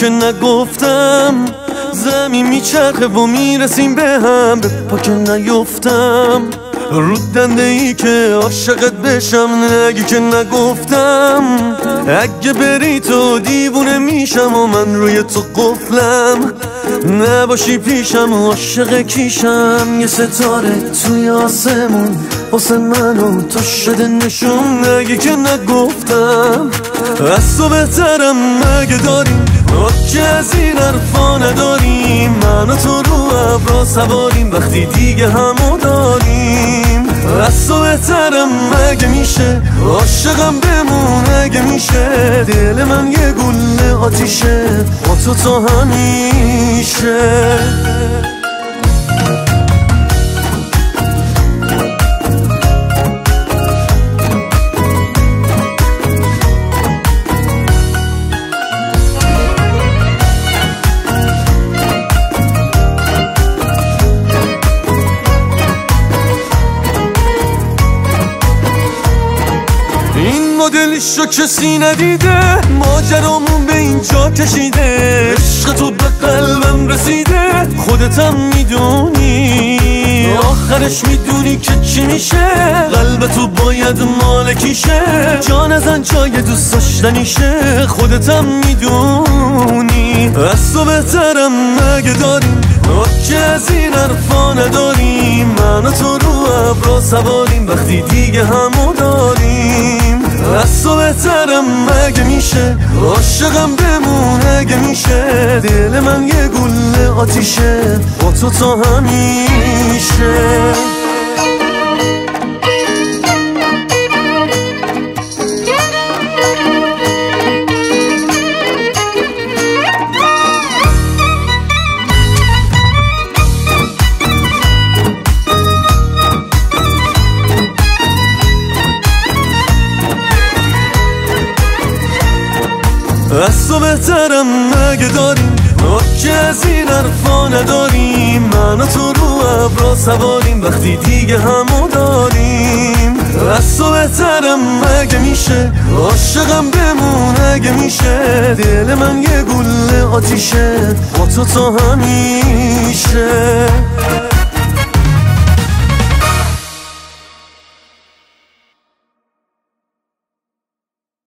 که نگفتم زمین میچرخه و میرسیم به هم، به پا که نیفتم رو دنده ای که عاشقت بشم. نگی که نگفتم اگه بری تو دیوونه میشم و من روی تو قفلم. نباشی پیشم عاشق کیشم، یه ستاره توی آسمون واسه من و تو شده نشون. نگی که نگفتم از تو بهترم مگه داریم که از این حرفا نداریم. من و تو رو ابرا سواریم وقتی دیگه همو داریم. از تو بهترم مگه میشه عاشقم بمون اگه میشه. دل من یه گله آتیشه با تو تا همیشه. این مدلشو کسی ندیده، ماجرامون به اینجا کشیده. عشق تو به قلبم رسیده، خودتم میدونی آخرش میدونی که چی میشه. قلب تو باید مالکیشه، جا نزن جای دوست داشتنیشه. خودتم میدونی از تو بهترم مگه داریم که از این حرفا نداریم. من و تو رو ابرا سواریم وقتی دیگه همو داریم. از تو بهترم مگه میشه عاشقم بمون اگه میشه. دل من یه گله آتیشه با تو تا همیشه. از تو بهترم مگه داریم که از این حرفا نداریم. من و تو رو ابرا سواریم وقتی دیگه همو داریم. از تو بهترم مگه میشه عاشقم بمون اگه میشه. دل من یه گله آتیشه با تو تا همیشه.